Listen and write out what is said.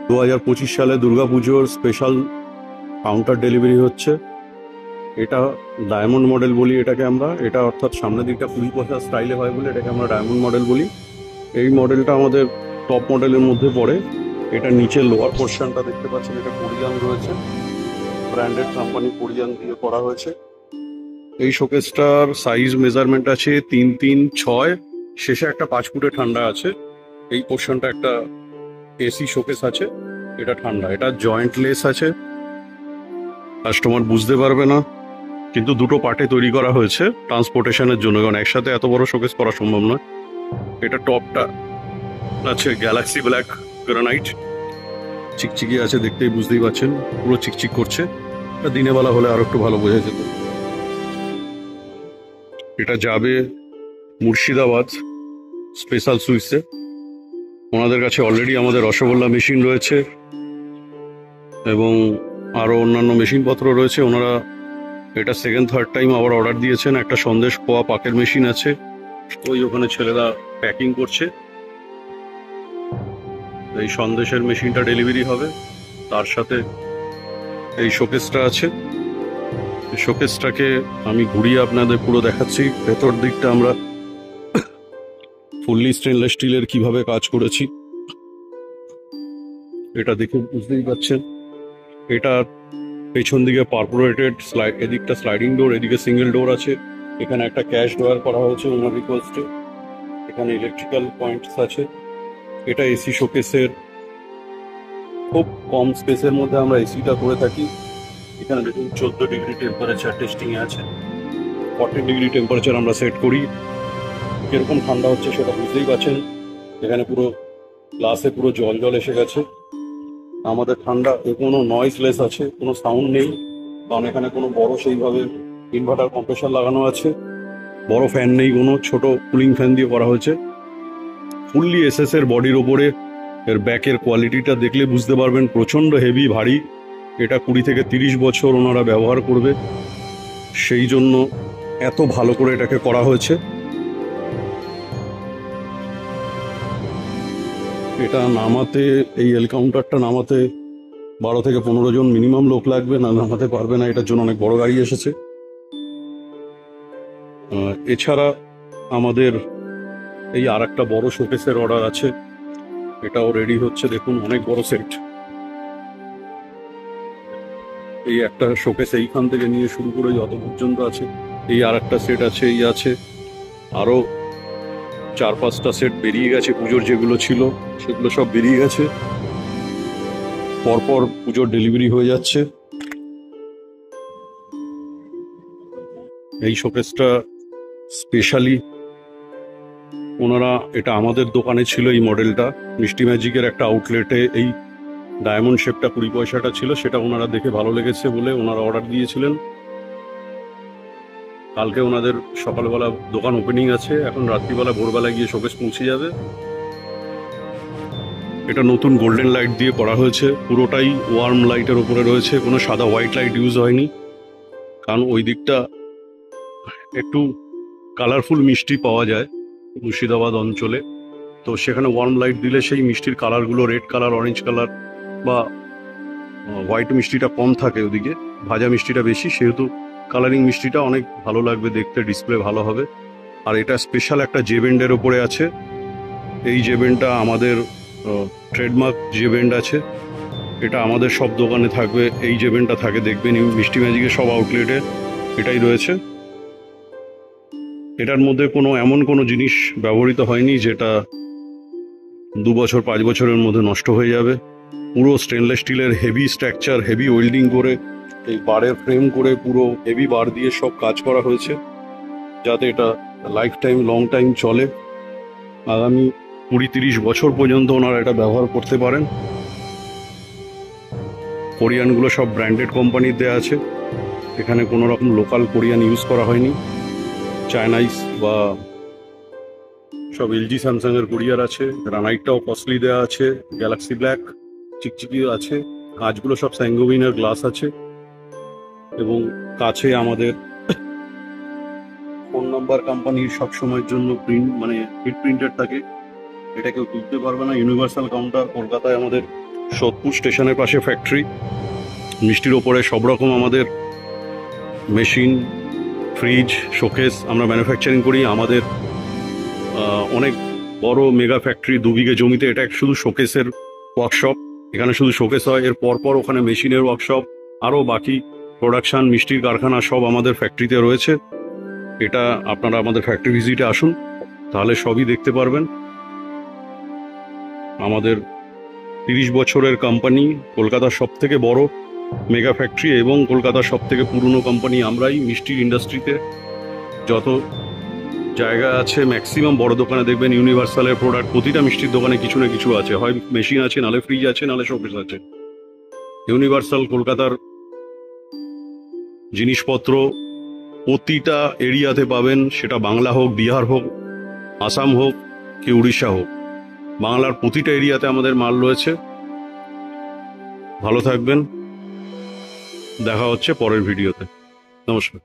2025 সালে দুর্গাপুজোর special counter delivery হচ্ছে। এটা ডায়মন্ড মডেল বলি এটাকে আমরা, এটা অর্থাৎ সামনের দিকটা ফুল কষা স্টাইলে হয় বলে এটাকে আমরা ডায়মন্ড মডেল বলি। এই মডেলটা আমাদের টপ মডেলের মধ্যে পড়ে। এটা নিচের লোয়ার পোর্শনটা দেখতে পাচ্ছেন, এটা কোরিয়ান রয়েছে, ব্র্যান্ডেড কোম্পানি কোরিয়ান দিয়ে করা হয়েছে। এই শোকেসটার সাইজ মেজারমেন্ট আছে 3-3-6, শেষে একটা 5 ফুটে ঠান্ডা আছে। এই পোর্শনটা একটা এসি শোকেস আছে, এটা ঠান্ডা। এটা জয়েন্ট লেস আছে, কাস্টমার বুঝতে পারবে না, কিন্তু দুটো পার্টে তৈরি করা হয়েছে ট্রান্সপোর্টেশনের জন্য, কারণ একসাথে এত বড় শোকেস করা সম্ভব নয়। এটা টপটা আছে গ্যালাক্সি ব্ল্যাক গ্রানাইট, চিকচিকি আছে, দেখতেই বুঝতেই পারছেন পুরো চিকচিক করছে। এটা দিনে বেলা হলে আরো একটু ভালো বোঝা যেত। এটা যাবে মুর্শিদাবাদ স্পেশাল সুইটসে। ওনাদের কাছে অলরেডি আমাদের রসগোল্লা মেশিন রয়েছে এবং আরো অন্যান্য মেশিনপত্র রয়েছে। ওনারা এটা সেকেন্ড থার্ড টাইম আবার অর্ডার দিয়েছেন। একটা সন্দেশ খোয়া পাকের মেশিন আছে, ওই ওখানে ছেলেরা প্যাকিং করছে। এই সন্দেশের মেশিনটা ডেলিভারি হবে, তার সাথে এই শোকেসটা আছে। এই শোকেসটাকে আমি ঘুরিয়ে আপনাদের পুরো দেখাচ্ছি। ভেতর দিকটা আমরা ফুললি স্টেনলেস স্টিলের কিভাবে কাজ করেছি এটা দেখে বুঝতেই পারছেন। এটা পেছন দিকে পারফোরেটেড এদিকটা স্লাইডিং ডোর, এদিকে সিঙ্গেল ডোর আছে। এখানে একটা ক্যাশ ড্রয়ার করা হয়েছে ওনার রিকোয়েস্টে। এখানে ইলেকট্রিক্যাল পয়েন্টস আছে। এটা এসি শোকেসের খুব কম স্পেসের মধ্যে আমরা এসিটা করে থাকি। এখানে দেখুন 14 ডিগ্রি টেম্পারেচার টেস্টিং এ আছে, 40 ডিগ্রি টেম্পারেচার আমরা সেট করি। কিরকম ঠান্ডা হচ্ছে সেটা বুঝতেই পারছেন। এখানে পুরো গ্লাসে পুরো জল জল এসে গেছে। আমাদের ঠান্ডা কোনো নয়েজলেস আছে, কোনো সাউন্ড নেই, কারণ এখানে কোনো বড় সেইভাবে ইনভার্টার কম্প্রেসার লাগানো আছে। বড় ফ্যান নেই, কোনো ছোট কুলিং ফ্যান দিয়ে করা হয়েছে। ফুললি এসএস এর বডির ওপরে। এর ব্যাকের কোয়ালিটিটা দেখলে বুঝতে পারবেন প্রচন্ড হেভি ভারী। এটা 20 থেকে 30 বছর ওনারা ব্যবহার করবে, সেই জন্য এত ভালো করে এটাকে করা হয়েছে। এটা নামাতে, এই এল কাউন্টারটা নামাতে 12 থেকে 15 জন মিনিমাম লোক লাগবে, না নামাতে পারবে না। এটার জন্য অনেক বড় গাড়ি এসেছে। এছাড়া আমাদের এই আর একটা বড় শোকেসের অর্ডার আছে, এটাও রেডি হচ্ছে। দেখুন অনেক বড় সেট। এই একটা শোকেস এইখান থেকে নিয়ে শুরু করে যত পর্যন্ত আছে, এই আর একটা সেট আছে, এই আছে, আরো 4-5টা সেট বেরিয়ে গেছে। পুজোর যেগুলো ছিল সেগুলো সব বেরিয়ে গেছে, পরপর পুজোর ডেলিভারি হয়ে যাচ্ছে। এই শোকেসটা স্পেশালি ওনারা, এটা আমাদের দোকানে ছিল এই মডেলটা, মিষ্টি ম্যাজিকের একটা আউটলেটে এই ডায়মন্ড শেপটা 20 পয়সাটা ছিল, সেটা ওনারা দেখে ভালো লেগেছে বলে ওনারা অর্ডার দিয়েছিলেন। কালকে ওনাদের সকালবেলা দোকান ওপেনিং আছে, এখন রাত্রিবেলা ভোরবেলা গিয়ে শোকেস পৌঁছে যাবে। এটা নতুন গোল্ডেন লাইট দিয়ে করা হয়েছে, পুরোটাই ওয়ার্ম লাইটের উপরে রয়েছে, কোনো সাদা হোয়াইট লাইট ইউজ হয়নি, কারণ ওই দিকটা একটু কালারফুল মিষ্টি পাওয়া যায় মুর্শিদাবাদ অঞ্চলে। তো সেখানে ওয়ার্ম লাইট দিলে সেই মিষ্টির কালারগুলো রেড কালার, অরেঞ্জ কালার বা হোয়াইট মিষ্টিটা কম থাকে, ওদিকে ভাজা মিষ্টিটা বেশি, সেহেতু কালারিং মিষ্টিটা অনেক ভালো লাগবে দেখতে, ডিসপ্লে ভালো হবে। আর এটা স্পেশাল একটা জেবেন্ডের ওপরে আছে। এই জেবেন্ডটা আমাদের ট্রেডমার্ক জেবেন্ড আছে, এটা আমাদের সব দোকানে থাকবে। এই জেবেন্ডটা থাকে দেখবেন মিষ্টি ম্যাজিকের সব আউটলেটে এটাই রয়েছে। এটার মধ্যে এমন কোনো জিনিস ব্যবহৃত হয়নি যেটা 2 বছর 5 বছরের মধ্যে নষ্ট হয়ে যাবে। পুরো স্টেনলেস স্টিলের হেভি স্ট্রাকচার, হেভি ওয়েল্ডিং করে এই বারের ফ্রেম করে পুরো হেভি বার দিয়ে সব কাজ করা হয়েছে, যাতে এটা লাইফ টাইম, লং টাইম চলে। আগামী 20-30 বছর পর্যন্ত ওনারা এটা ব্যবহার করতে পারেন। কোরিয়ানগুলো সব ব্র্যান্ডেড কোম্পানির দেওয়া আছে, এখানে কোনো রকম লোকাল কোরিয়ান ইউজ করা হয়নি। চায়নাইজ বা সব এলজি স্যামসাং এর কোরিয়ার আছে। গ্রানাইটটাও কস্টলি দেওয়া আছে, গ্যালাক্সি ব্ল্যাক চিকচিকি আছে, কাঁচগুলো সব স্যাঙ্গোভিনের গ্লাস আছে, এবং কাছে আমাদের ফোন নাম্বার কোম্পানির সব সময়ের জন্য প্রিন্ট, মানে হিট প্রিন্টেড থাকে, এটা কেউ তুলতে পারবে না। ইউনিভার্সাল কাউন্টার কলকাতায় আমাদের সোদপুর স্টেশনের পাশে ফ্যাক্টরি। মিষ্টির ওপরে সব রকম আমাদের মেশিন, ফ্রিজ, শোকেস আমরা ম্যানুফ্যাকচারিং করি। আমাদের অনেক বড় মেগা ফ্যাক্টরি, 2 বিঘে জমিতে। এটা শুধু শোকেসের ওয়ার্কশপ। এখানে শুধু শোকেস হয়, এর পরপর ওখানে মেশিনের ওয়ার্কশপ, আরও বাকি প্রোডাকশন, মিষ্টির কারখানা সব আমাদের ফ্যাক্টরিতে রয়েছে। এটা আপনারা আমাদের ফ্যাক্টরি ভিজিটে আসুন, তাহলে সবই দেখতে পারবেন। আমাদের 30 বছরের কোম্পানি, কলকাতার সব থেকে বড় মেগা ফ্যাক্টরি এবং কলকাতার সব থেকে পুরনো কোম্পানি আমরাই। মিষ্টির ইন্ডাস্ট্রিতে যত জায়গা আছে ম্যাক্সিমাম বড় দোকানে দেখবেন ইউনিভার্সালের প্রোডাক্ট। প্রতিটা মিষ্টির দোকানে কিছু না কিছু আছে, হয় মেশিন আছে, নালে ফ্রিজ আছে, নালে শোকেস আছে। ইউনিভার্সাল কলকাতার জিনিসপত্র প্রতিটা এরিয়াতে পাবেন, সেটা বাংলা হোক, বিহার হোক, আসাম হোক কি উড়িষ্যা হোক। বাংলার প্রতিটা এরিয়াতে আমাদের মাল রয়েছে। ভালো থাকবেন, দেখা হচ্ছে পরের ভিডিওতে। নমস্কার।